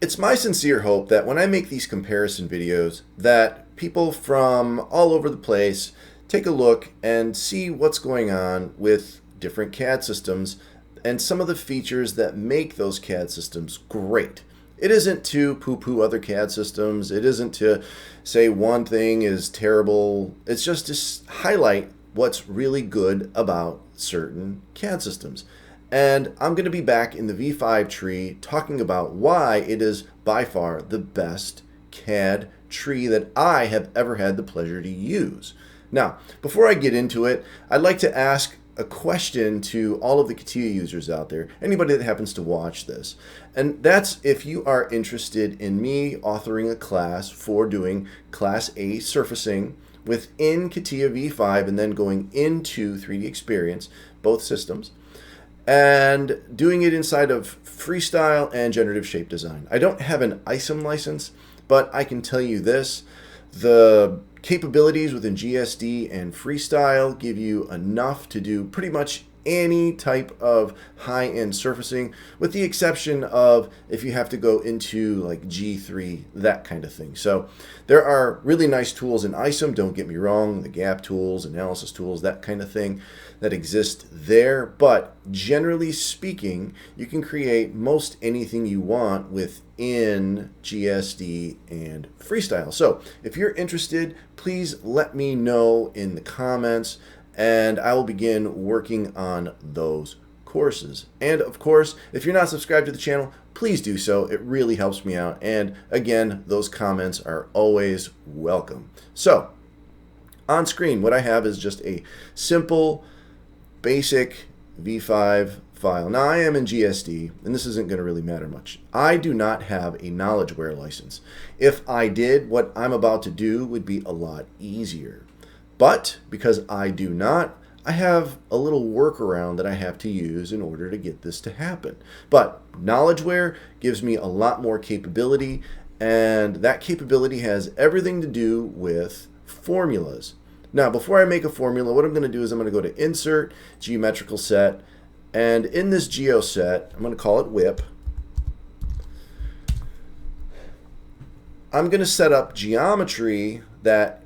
It's my sincere hope that when I make these comparison videos that people from all over the place take a look and see what's going on with different CAD systems and some of the features that make those CAD systems great. It isn't to poo-poo other CAD systems. It isn't to say one thing is terrible. It's just to highlight what's really good about certain CAD systems. And I'm going to be back in the V5 tree talking about why it is by far the best CAD tree that I have ever had the pleasure to use. Now, before I get into it, I'd like to ask a question to all of the CATIA users out there, anybody that happens to watch this. And that's if you are interested in me authoring a class for doing Class A surfacing within CATIA V5 and then going into 3D Experience, both systems, and doing it inside of freestyle and generative shape design. I don't have an ISOM license, but I can tell you this: the capabilities within GSD and freestyle give you enough to do pretty much any type of high-end surfacing, with the exception of if you have to go into like G3, that kind of thing. So there are really nice tools in ISOM, don't get me wrong, the gap tools, analysis tools, that kind of thing that exist there, but generally speaking, you can create most anything you want within GSD and freestyle. So if you're interested, please let me know in the comments, and I will begin working on those courses. And of course, if you're not subscribed to the channel, please do so. It really helps me out. And again, those comments are always welcome. So on screen, what I have is just a simple, basic V5 file. Now I am in GSD, and this isn't going to really matter much. I do not have a knowledgeware license. If I did, what I'm about to do would be a lot easier. But because I do not, I have a little workaround that I have to use in order to get this to happen. But knowledgeware gives me a lot more capability, and that capability has everything to do with formulas. Now, before I make a formula, what I'm going to do is I'm going to go to Insert, Geometrical Set, and in this Geo Set, I'm going to call it Whip. I'm going to set up geometry that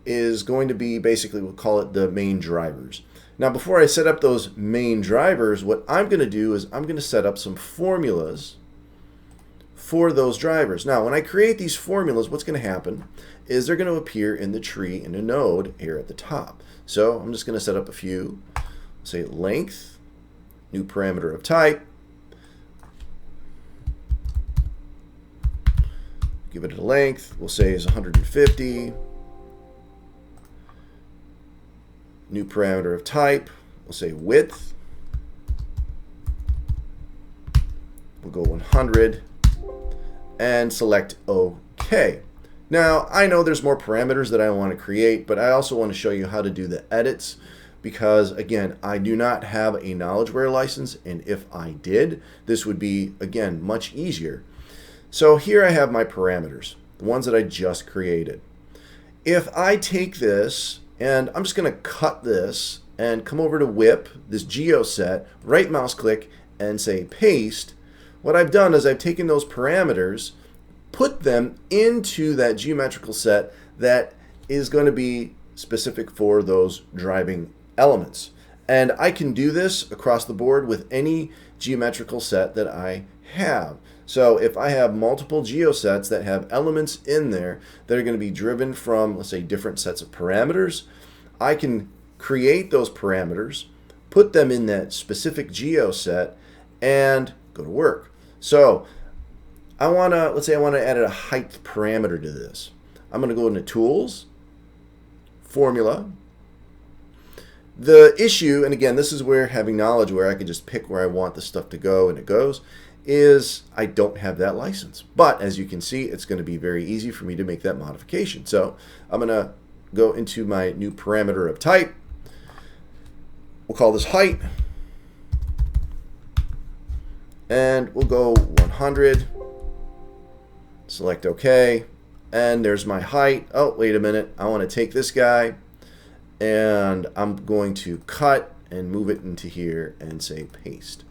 is going to be basically, we'll call it the main drivers. Now, before I set up those main drivers, what I'm going to do is I'm going to set up some formulas for those drivers. Now, when I create these formulas, what's going to happen is they're going to appear in the tree in a node here at the top. So I'm just going to set up a few. Say length, new parameter of type, give it a length, we'll say is 150. New parameter of type, we'll say width, we'll go 100, and select OK. Now, I know there's more parameters that I want to create, but I also want to show you how to do the edits, because again, I do not have a knowledgeware license, and if I did, this would be, again, much easier. So here I have my parameters, the ones that I just created. If I take this, and I'm just going to cut this and come over to Whip, this Geo Set, right mouse click, and say Paste. What I've done is I've taken those parameters, put them into that geometrical set that is going to be specific for those driving elements. And I can do this across the board with any geometrical set that I have. So if I have multiple geosets that have elements in there that are going to be driven from, let's say, different sets of parameters, I can create those parameters, put them in that specific geoset, and go to work. So let's say I want to add a height parameter to this. I'm going to go into Tools, Formula. The issue, and again, this is where having knowledge where I can just pick where I want the stuff to go and it goes, is I don't have that license. But as you can see, it's going to be very easy for me to make that modification. So I'm going to go into my new parameter of type. We'll call this height. And we'll go 100. Select OK. And there's my height. Oh, wait a minute. I want to take this guy, and I'm going to cut and move it into here and say paste.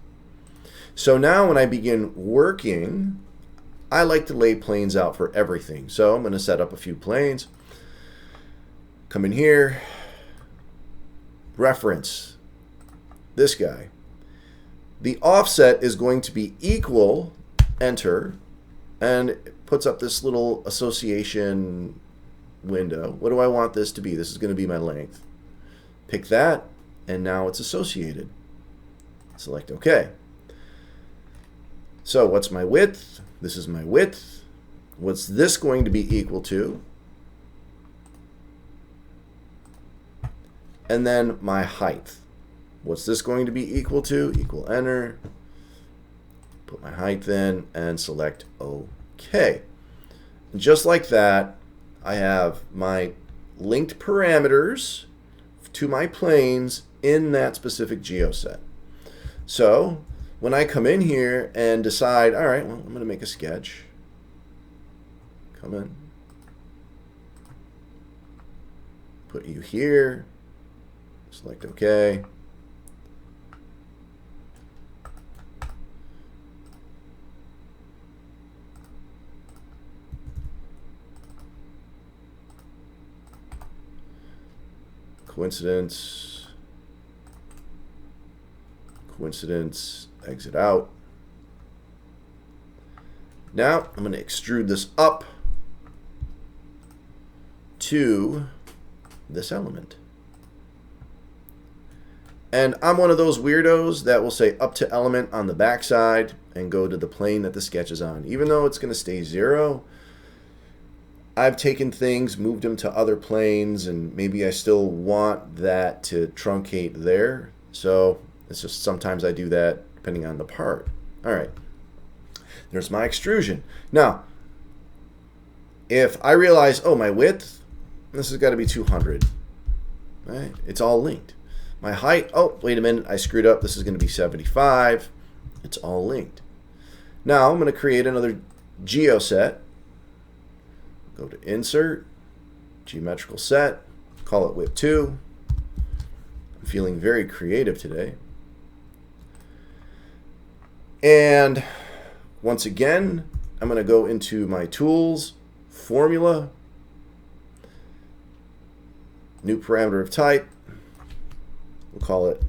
So now when I begin working, I like to lay planes out for everything. So I'm going to set up a few planes. Come in here, reference this guy. The offset is going to be equal, enter, and it puts up this little association window. What do I want this to be? This is going to be my length. Pick that, and now it's associated. Select OK. So what's my width? This is my width. What's this going to be equal to? And then my height. What's this going to be equal to? Equal, enter. Put my height in and select OK. And just like that, I have my linked parameters to my planes in that specific Geo set. So when I come in here and decide, all right, well, I'm going to make a sketch. Come in. Put you here. Select OK. Coincidence, coincidence, exit out. Now I'm going to extrude this up to this element. And I'm one of those weirdos that will say up to element on the back side and go to the plane that the sketch is on. Even though it's going to stay 0, I've taken things, moved them to other planes, and maybe I still want that to truncate there. So it's just sometimes I do that depending on the part. All right, there's my extrusion. Now, if I realize, oh, my width, this has got to be 200. Right? It's all linked. My height, oh, wait a minute, I screwed up. This is going to be 75. It's all linked. Now I'm going to create another Geo set. Go to Insert, Geometrical Set, call it Width 2. I'm feeling very creative today. And once again, I'm going to go into my Tools, Formula, new parameter of type. We'll call it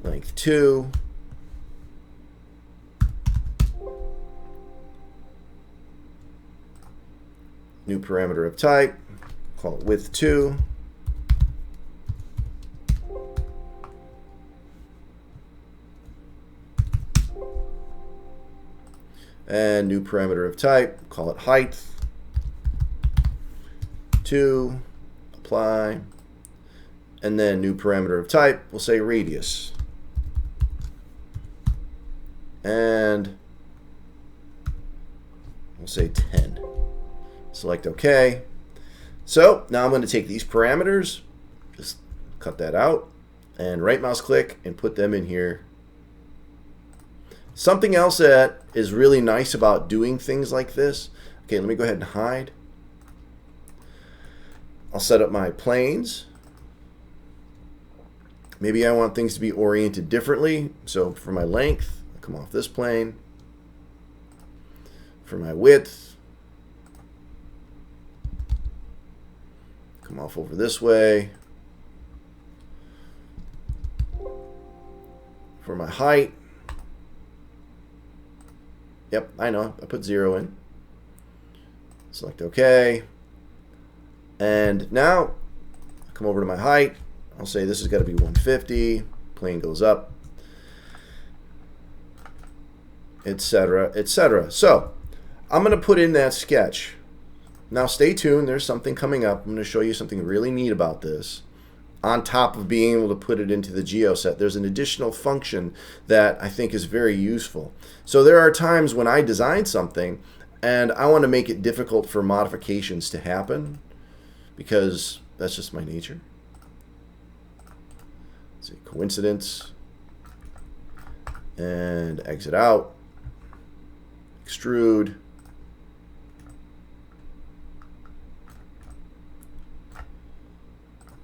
Length 2. New parameter of type, call it width 2. And new parameter of type, call it height. 2, apply. And then new parameter of type, we'll say radius. And we'll say 10. Select OK. So now I'm going to take these parameters, just cut that out, and right mouse click and put them in here. Something else that is really nice about doing things like this, okay, let me go ahead and hide. I'll set up my planes. Maybe I want things to be oriented differently. So for my length, I'll come off this plane. For my width, come off over this way. For my height, yep, I know, I put 0 in. Select OK. And now, come over to my height. I'll say this has got to be 150. Plane goes up, etc., etc. So, I'm going to put in that sketch. Now stay tuned, there's something coming up. I'm going to show you something really neat about this. On top of being able to put it into the Geo set, there's an additional function that I think is very useful. So there are times when I design something and I want to make it difficult for modifications to happen because that's just my nature. Let's see, coincidence, and exit out, extrude.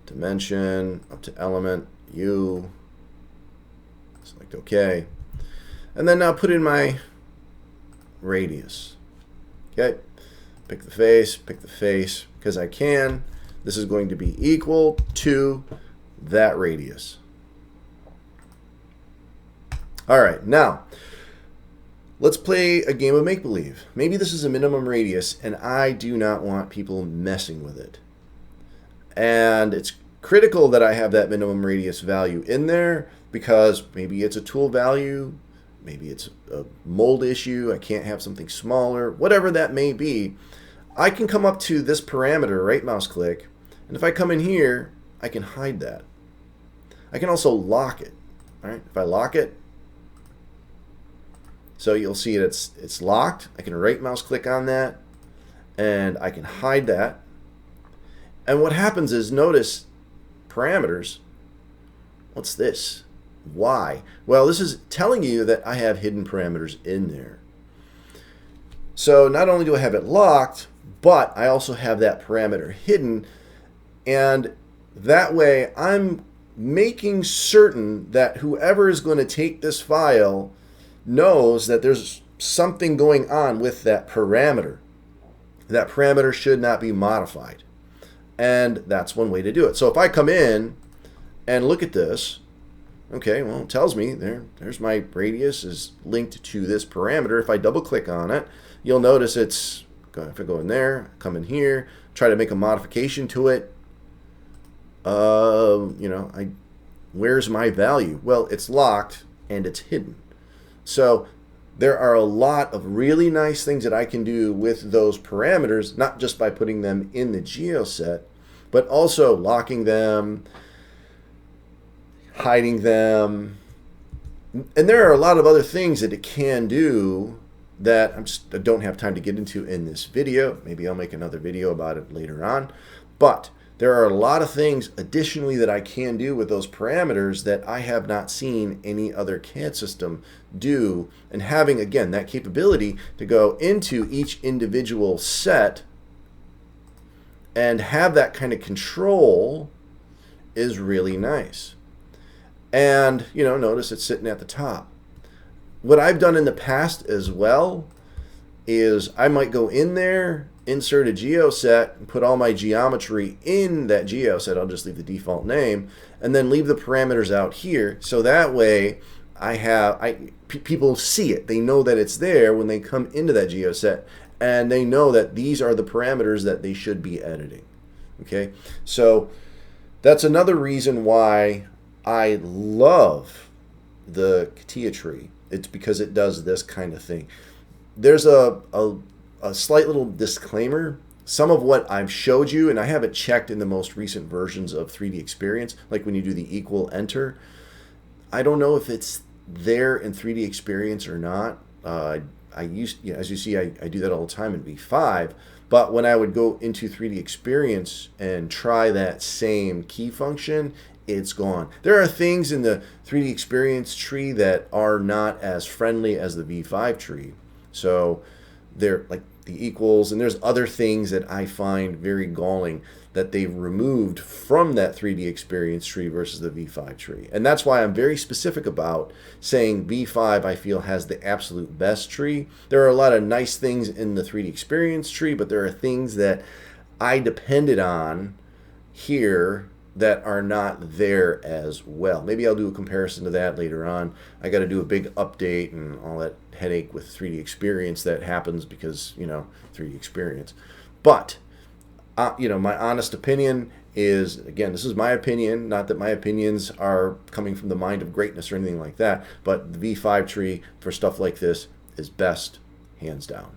Dimension, up to element, U, select OK. And then now put in my radius. Okay, pick the face, because I can. This is going to be equal to that radius. All right, now let's play a game of make-believe. Maybe this is a minimum radius, and I do not want people messing with it. And it's critical that I have that minimum radius value in there because maybe it's a tool value, maybe it's a mold issue, I can't have something smaller, whatever that may be. I can come up to this parameter, right mouse click, and if I come in here, I can hide that. I can also lock it. All right, if I lock it, so you'll see it's locked. I can right mouse click on that and I can hide that. And what happens is, notice parameters. What's this? Why? Well, this is telling you that I have hidden parameters in there. So not only do I have it locked, but I also have that parameter hidden. And that way I'm making certain that whoever is going to take this file knows that there's something going on with that parameter. That parameter should not be modified. And that's one way to do it. So if I come in and look at this, okay, well, it tells me there's my radius is linked to this parameter. If I double click on it, you'll notice if I go in there, come in here, try to make a modification to it, where's my value? Well, it's locked and it's hidden. So there are a lot of really nice things that I can do with those parameters, not just by putting them in the Geo set, but also locking them, hiding them. And there are a lot of other things that it can do that I don't have time to get into in this video. Maybe I'll make another video about it later on. But there are a lot of things additionally that I can do with those parameters that I have not seen any other CAD system do. And having, again, that capability to go into each individual set and have that kind of control is really nice. And, notice it's sitting at the top. What I've done in the past as well is I might go in there, insert a Geo set, and put all my geometry in that Geo set. I'll just leave the default name, and then leave the parameters out here. So that way, people see it. They know that it's there when they come into that Geo set, and they know that these are the parameters that they should be editing. Okay, so that's another reason why I love the CATIA tree. It's because it does this kind of thing. There's a slight little disclaimer. Some of what I've showed you, and I haven't checked in the most recent versions of 3D Experience, like when you do the equal enter, I don't know if it's there in 3D Experience or not. As you see, I do that all the time in V5, but when I would go into 3D Experience and try that same key function, it's gone. There are things in the 3D Experience tree that are not as friendly as the V5 tree. So they're like the equals, and there's other things that I find very galling that they've removed from that 3D Experience tree versus the V5 tree. And that's why I'm very specific about saying V5 I feel has the absolute best tree. There are a lot of nice things in the 3D Experience tree, but there are things that I depended on here that are not there as well. Maybe I'll do a comparison to that later on. I got to do a big update and all that headache with 3D Experience that happens because, 3D Experience. But, my honest opinion is, again, this is my opinion, not that my opinions are coming from the mind of greatness or anything like that, but the V5 tree for stuff like this is best, hands down.